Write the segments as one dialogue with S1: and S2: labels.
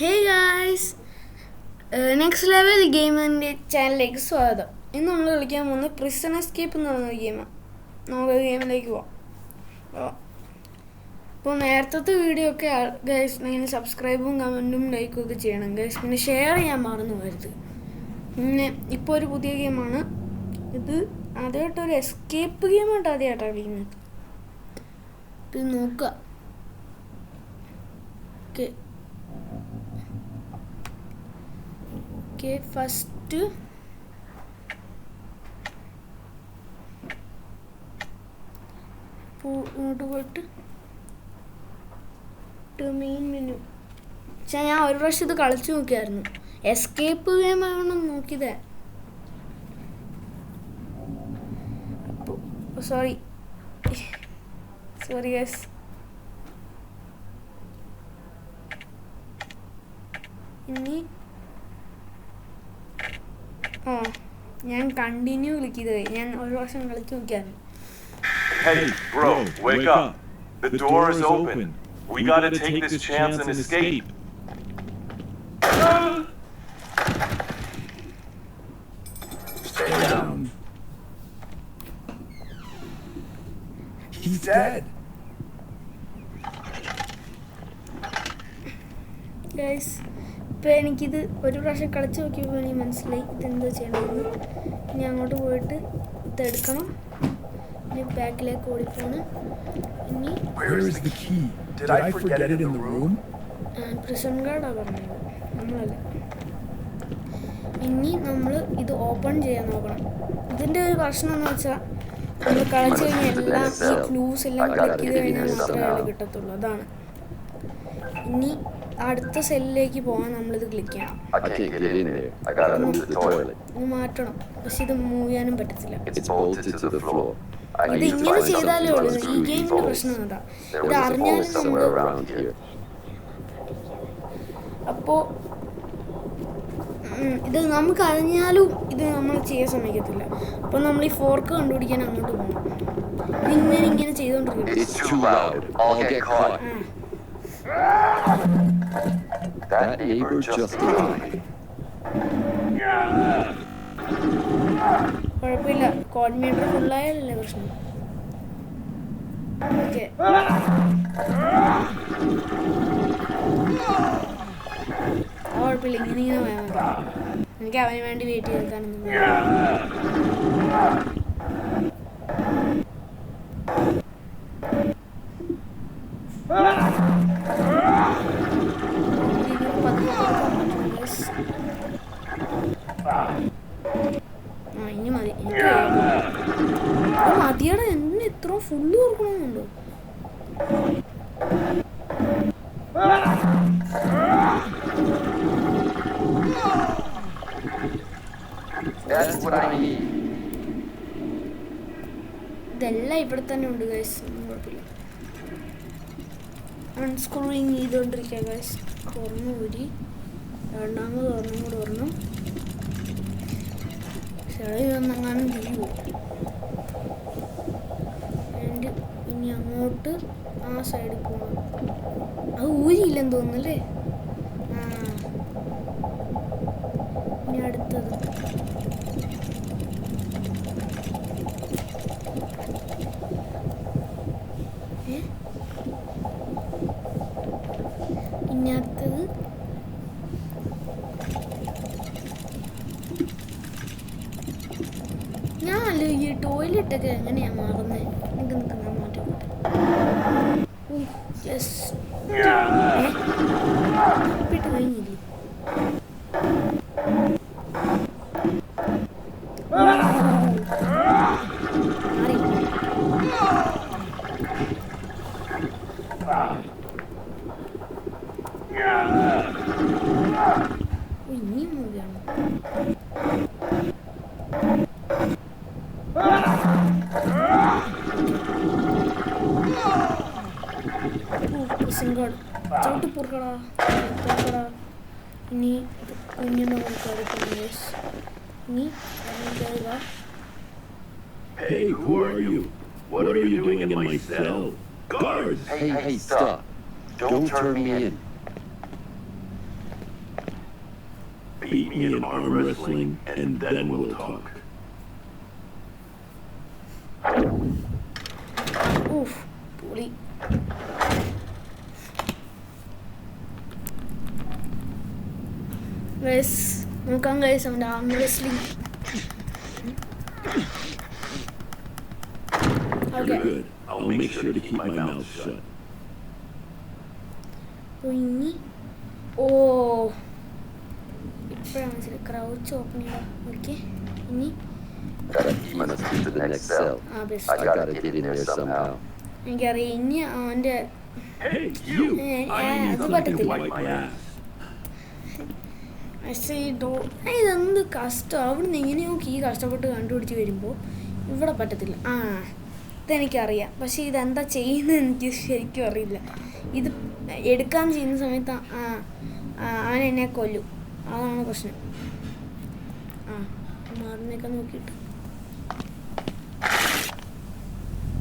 S1: Hey guys, next level ഗെയിമിൻ്റെ ചാനലിലേക്ക് സ്വാഗതം. ഇന്ന് നമ്മൾ കളിക്കാൻ പോകുന്നത് പ്രിസൺ എസ്കേപ്പ് എന്ന് പറയുന്ന ഗെയിമാണ്. നമുക്ക് ഗെയിമിലേക്ക് പോവാം. അപ്പോൾ നേരത്തെ വീഡിയോ ഒക്കെ ഗൈസ് ഇങ്ങനെ സബ്സ്ക്രൈബും കമൻറ്റും ലൈക്കും ഒക്കെ ചെയ്യണം ഗൈസ്. പിന്നെ ഷെയർ ചെയ്യാൻ മറന്നു പോകരുത്. പിന്നെ ഇപ്പോൾ ഒരു പുതിയ ഗെയിമാണ് ഇത്. ആദ്യമായിട്ടൊരു എസ്കേപ്പ് ഗെയിമായിട്ട് ആദ്യമായിട്ടാണ് കളിക്കുന്നത്. ഇത് നോക്കുക. ഓക്കെ, ഫസ്റ്റ് ഇങ്ങോട്ട് പോയിട്ട് മെയിൻ മെനു. പക്ഷേ ഞാൻ ഒരു പ്രാവശ്യം ഇത് കളിച്ചു നോക്കിയായിരുന്നു. എസ്കേപ്പ് ഗെയിം ആവണം നോക്കിയതേ. അപ്പോൾ സോറി ഗൈസ്. ഇനി ഞാൻ കണ്ടിന്യൂ വിളിക്കുന്നത്. ഞാൻ ഒരു പ്രാവശ്യം കളിച്ചു നോക്കിയായിരുന്നു.
S2: Hey, bro, wake up. The door is open. We gotta take this chance and escape.
S3: Stay down. He's dead.
S1: Guys, ഇപ്പോൾ എനിക്കിത് ഒരു പ്രാവശ്യം കളിച്ച് നോക്കിയപ്പോൾ എനിക്ക് മനസ്സിലായി ഇതെന്താ ചെയ്യണമെന്ന്. ഇനി അങ്ങോട്ട് പോയിട്ട് ഇതെടുക്കണം. ഇനി ബാക്കിലേക്ക് ഓടിപ്പോണ്. ഇനി പ്രിസൺ ഗാർഡാണ് പറഞ്ഞത്, നമ്മളല്ല. ഇനി നമ്മൾ ഇത് ഓപ്പൺ ചെയ്യാൻ നോക്കണം. ഇതിൻ്റെ ഒരു പ്രശ്നം എന്ന് വെച്ചാൽ നമ്മൾ കളിച്ച് കഴിഞ്ഞാൽ എല്ലാം ഈ ക്ലൂസ് എല്ലാം ക്ലിക്ക് ചെയ്ത് കഴിഞ്ഞാൽ മാത്രമേ അത് കിട്ടത്തുള്ളൂ. അതാണ്. ഇനി അടുത്ത സെല്ലിലേക്ക് പോകാൻ നമ്മളിത് ക്ലിക്ക് ചെയ്യണം. ഇത് മാറ്റണം, പക്ഷെ ഇത് മൂവ് ചെയ്യാനും പറ്റത്തില്ല. ഇത് ഇങ്ങനെ ചെയ്താലേ ഉള്ളൂ. ഈ ഗെയിമിന്റെ പ്രശ്നം അതാ. ഇത് അറിഞ്ഞാലും നമ്മൾ അപ്പോൾ ഇത് നമുക്ക് അറിഞ്ഞാലും ഇത് നമ്മൾ ചെയ്യാൻ സമ്മതിക്കത്തില്ല. അപ്പോൾ നമ്മൾ ഈ ഫോർക്ക് കണ്ടുപിടിക്കാൻ അങ്ങോട്ട് പോകണം. ഇങ്ങനെ ചെയ്തോണ്ടിരിക്കണം.
S3: That neighbor just died.
S1: കുഴപ്പമില്ല, കോർഡിനേറ്റർ ഫുള്ളായല്ലേ പ്രശ്നം. ഓക്കെ, കുഴപ്പമില്ല. ഇങ്ങനെ പോയാൽ മതി. എനിക്ക് അവന് വേണ്ടി വെയിറ്റ് ചെയ്താണെന്ന്. ഇനി മതി. മതിയുടെ എന്നെ ഇത്ര ഫുള്ള് ഓർക്കണമെന്നുണ്ടോ? ഇതെല്ലാം ഇവിടെ തന്നെ ഉണ്ട് ഗൈസ്. കുഴപ്പമില്ല. അൺസ്ക്രൂയിങ് ചെയ്തുകൊണ്ടിരിക്കുക ഗൈസ്. തുറന്നു ഊരി രണ്ടാമത് ഒരെണ്ണം ചെളി വന്നെങ്ങാനും ചെയ്യുമോ? ആൻഡ് ഇനി അങ്ങോട്ട് ആ സൈഡിൽ പോകണം. അത് ഊരിയില്ലെന്ന് തോന്നുന്നല്ലേ. ഇനി അടുത്തത് ഇനി അടുത്തത് ഞാനല്ലോ ഈ ടോയ്ലറ്റൊക്കെ എങ്ങനെയാ മാറുന്നത്? നിൽക്കുന്ന മാറ്റം ഇട്ട് കഴിഞ്ഞില്ലേ? ഇനിയും മൂവിയാണ്. ചവിട്ടി പൊറുക്കടാ. ഇനി കുഞ്ഞിനെ നമുക്ക് ഇനി കയറുക.
S4: Hey, who are you? What are you doing in my cell? Guards!
S3: Hey, stop. Don't turn me in.
S4: beat me in arm wrestling, and then we'll talk.
S1: Oof, പൊളി. Guys, നോക്കാം guys അവൻ്റെ arm wrestling.
S4: You're good. I'll make sure to keep my mouth shut.
S1: അപ്പോൾ ഇനി ഓ ഇപ്പോഴാണ് മനസ്സിലായി crouch open ചെയ്യാം. Okay ഇനി
S3: You must get to the next cell.
S1: ആ best
S3: I gotta get in there somehow.
S1: എനിക്കറിയാം ഇനി അവൻ്റെ
S4: Hey, you! I need
S1: അത്
S4: something to
S1: പറ്റത്തില്ല.
S4: wipe my ass.
S1: പക്ഷേ ഇതെന്ത് കഷ്ടം അവിടുന്ന് എങ്ങനെയോ കീ കഷ്ടപ്പെട്ട് കണ്ടുപിടിച്ച് വരുമ്പോൾ ഇവിടെ പറ്റത്തില്ല. ആ ഇതെനിക്കറിയാം, പക്ഷേ ഇതെന്താ ചെയ്യുന്നത് എനിക്ക് ശരിക്കും അറിയില്ല. ഇത് എടുക്കാൻ ചെയ്യുന്ന സമയത്ത് അവൻ എന്നെ കൊല്ലും, അതാണ് പ്രശ്നം. ആ മാറുന്നൊക്കെ നോക്കിയിട്ട്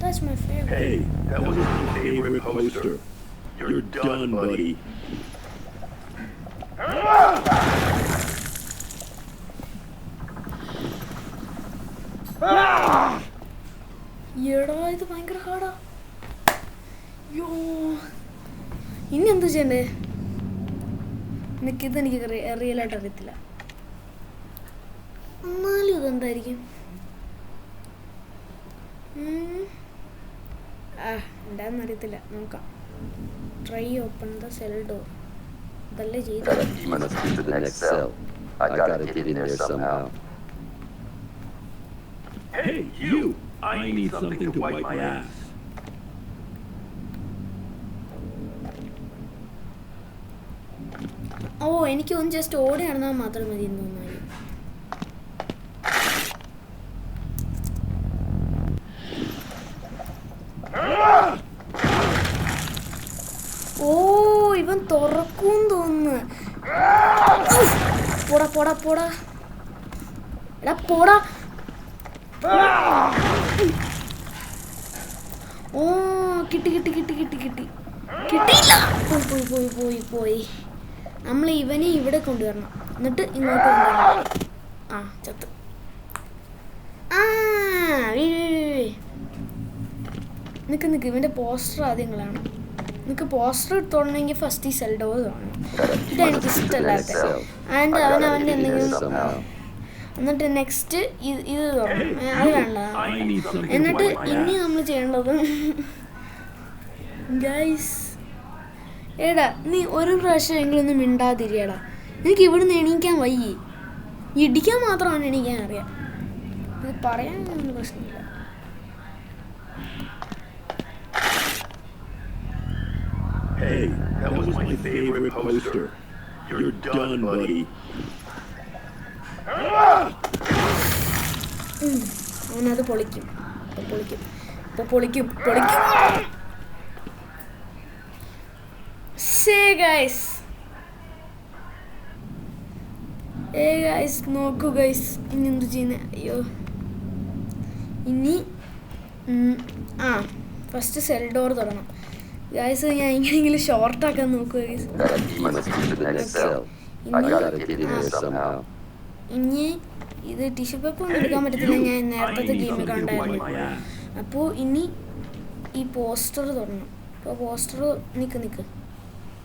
S1: That's my favorite.
S4: Hey, that was my favorite poster. You're done, buddy.
S1: എടാ ഇത് ഭയങ്കര ഹാർഡാ. യോ ഇനി എന്താ ചെയ്യണ്ടേ? ഇതെനിക്ക് റിയലായിട്ട് അറിയത്തില്ല. എന്നാലും ഇതെന്തായിരിക്കും? എന്താണെന്ന് അറിയത്തില്ല, നോക്കാം. Try open the cell door. ഇതല്ലേ ചെയ്ത്.
S3: You must get to the next cell. I gotta get in there somehow.
S4: Hey, you! I need something to wipe my ass.
S1: ഓ എനിക്ക് ഒന്ന് ജസ്റ്റ് ഓടി നടന്നാൽ മാത്രം മതി എന്ന് തോന്നുന്നു. ഓ ഇവൻ തുറക്കും തോന്നുന്നു. പോടാ പോടാ പോടാ എടാ പോടാ. ഓ കിട്ടി കിട്ടി കിട്ടി കിട്ടി കിട്ടി കിട്ടിയില്ല. പോയി പോയി പോയി പോയി പോയി. നമ്മൾ ഇവനെ ഇവിടെ കൊണ്ടുവരണം, എന്നിട്ട് ഇങ്ങോട്ട് കൊണ്ടുവരണം. ആ ചത്ത്. ആ നിക്ക് നിക്ക് ഇവൻ്റെ പോസ്റ്റർ ആദ്യം കാണാം. നിനക്ക് പോസ്റ്റർ തുടങ്ങണമെങ്കിൽ ഫസ്റ്റ് ഈ സെൽ ഡോർ കാണണം. ഇതെനിക്ക് ഇഷ്ടമല്ലാത്ത. ആൻഡ് അവൻ്റെ എന്തെങ്കിലും എന്നിട്ട് നെക്സ്റ്റ് ഇത് തുറക്കണം, അത് വേണ്ട. എന്നിട്ട് ഇനി നമ്മൾ ചെയ്യേണ്ടത് ഗൈസ് എടാ നീ ഒരു പ്രാവശ്യം എങ്കിലൊന്നും മിണ്ടാതിരിയടാ. എനിക്ക് ഇവിടുന്ന് എണീക്കാൻ വയ്യേ. ഇടിക്കാൻ മാത്രമാണ് എണീക്കാൻ അറിയാം. ഇത് പറയാനൊന്നും പ്രശ്നമില്ല.
S4: Hey, that was my favorite poster. You're done, buddy.
S1: അവനത് പൊളിക്കും. പൊളിക്കും പൊളിക്കും പൊളിക്കും. ഗൈസ് നോക്കൂ ഗൈസ് ഇനി എന്ത് ചെയ്യുന്നത്? അയ്യോ ഇനി ഫസ്റ്റ് സെൽ ഡോർ തുറക്കണം ഗൈസ്. ഞാൻ എങ്ങനെയെങ്കിലും ഷോർട്ടാക്കാൻ നോക്കുക ഗൈസ്. ഇനി ഇത് ടിഷ്യൂ പേപ്പർ ഒന്നും എടുക്കാൻ പറ്റത്തില്ല, ഞാൻ നേരത്തെ ഗെയിമിൽ കണ്ടായിരുന്നു. അപ്പോൾ ഇനി ഈ പോസ്റ്റർ തുറക്കണം. അപ്പോൾ പോസ്റ്റർ നിൽക്ക്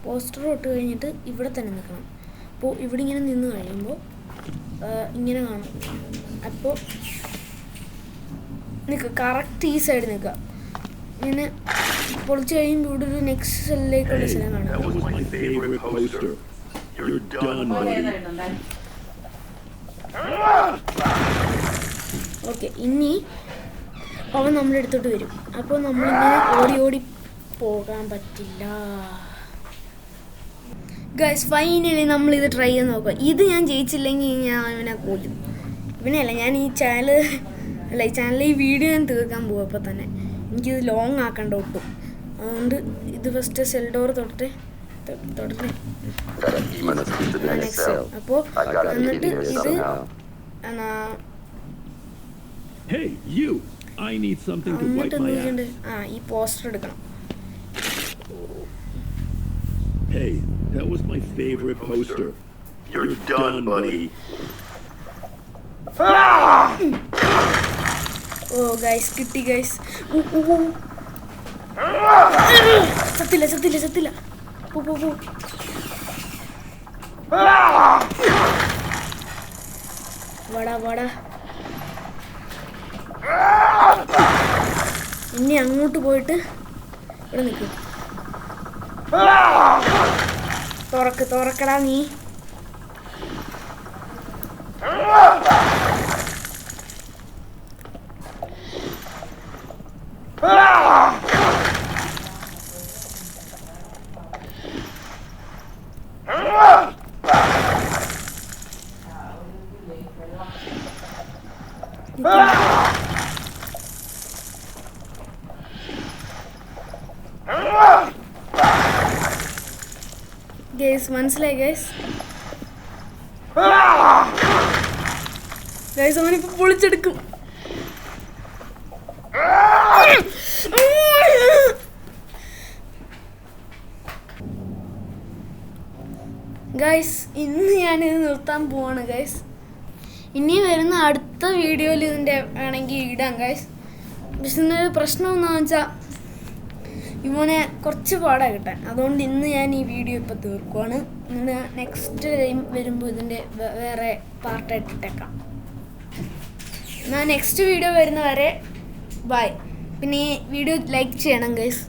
S1: പോസ്റ്റർ ഇട്ട് കഴിഞ്ഞിട്ട് ഇവിടെ തന്നെ നിൽക്കണം. അപ്പോൾ ഇവിടെ ഇങ്ങനെ നിന്ന് കഴിയുമ്പോൾ ഇങ്ങനെ കാണും. അപ്പോൾ നിൽക്കുക കറക്റ്റ് ഈ സൈഡ് നിൽക്കുക. ഇങ്ങനെ പൊളിച്ച് കഴിയുമ്പോൾ ഇവിടെ ഒരു നെക്സ്റ്റ് സെല്ലിലേക്കുള്ള സ്ഥലം കാണാം. ഓക്കെ ഇനി അവൻ നമ്മുടെ അടുത്തോട്ട് വരും. അപ്പോൾ നമ്മളിങ്ങനെ ഓടി ഓടി പോകാൻ പറ്റില്ല ഗൈസ്. ഫൈനലി നമ്മളിത് ട്രൈ ചെയ്ത് നോക്കുക. ഇത് ഞാൻ ജയിച്ചില്ലെങ്കിൽ ഞാൻ ഇവനെ കൊല്ലും. ഇവനെയല്ല, ഞാൻ ഈ ചാനലിൽ ഈ വീഡിയോ ഞാൻ തീർക്കാൻ പോകും. അപ്പോൾ തന്നെ എനിക്കിത് ലോങ് ആക്കണ്ട ഒട്ടും. അതുകൊണ്ട് ഇത് ഫസ്റ്റ് സെൽ ഡോർ തൊട്ടേ. അപ്പോൾ എന്നിട്ട് ഇത്
S4: Hey, you! I need something to wipe my ass.
S1: ഈ പോസ്റ്റർ എടുക്കണം.
S4: Hey, that was my favorite poster. You're done, buddy.
S1: ഓ ഗൈസ് കിട്ടി ഗൈസ്. സത്തില്ല പോ വാടാ ഇനി അങ്ങോട്ട് പോയിട്ട് ഇവിടെ നിൽക്കും. തുറക്കടാ നീ. ഗൈസ് മനസ്സിലായി ഗൈസ്. ഗൈസ് അവനിപ്പോ പൊളിച്ചെടുക്കും. ഗൈസ് ഇന്ന് ഞാനിത് നിർത്താൻ പോവാണ് ഗൈസ്. ഇനി വരുന്ന അടുത്ത വീഡിയോയിൽ ഇതിൻ്റെ ആണെങ്കിൽ ഇടാം ഗൈസ്. പക്ഷെ ഇതിനൊരു പ്രശ്നം എന്താണെന്ന് വെച്ചാൽ ഇവനെ കുറച്ച് പാടാണ് കിട്ടാൻ. അതുകൊണ്ട് ഇന്ന് ഞാൻ ഈ വീഡിയോ ഇപ്പോൾ തീർക്കുവാണ്. ഇന്ന് നെക്സ്റ്റ് ടൈം വരുമ്പോൾ ഇതിൻ്റെ വേറെ പാർട്ടായിട്ട് ഇട്ടേക്കാം. എന്നാൽ നെക്സ്റ്റ് വീഡിയോ വരുന്നവരെ ബൈ. പിന്നെ ഈ വീഡിയോ ലൈക്ക് ചെയ്യണം ഗൈസ്.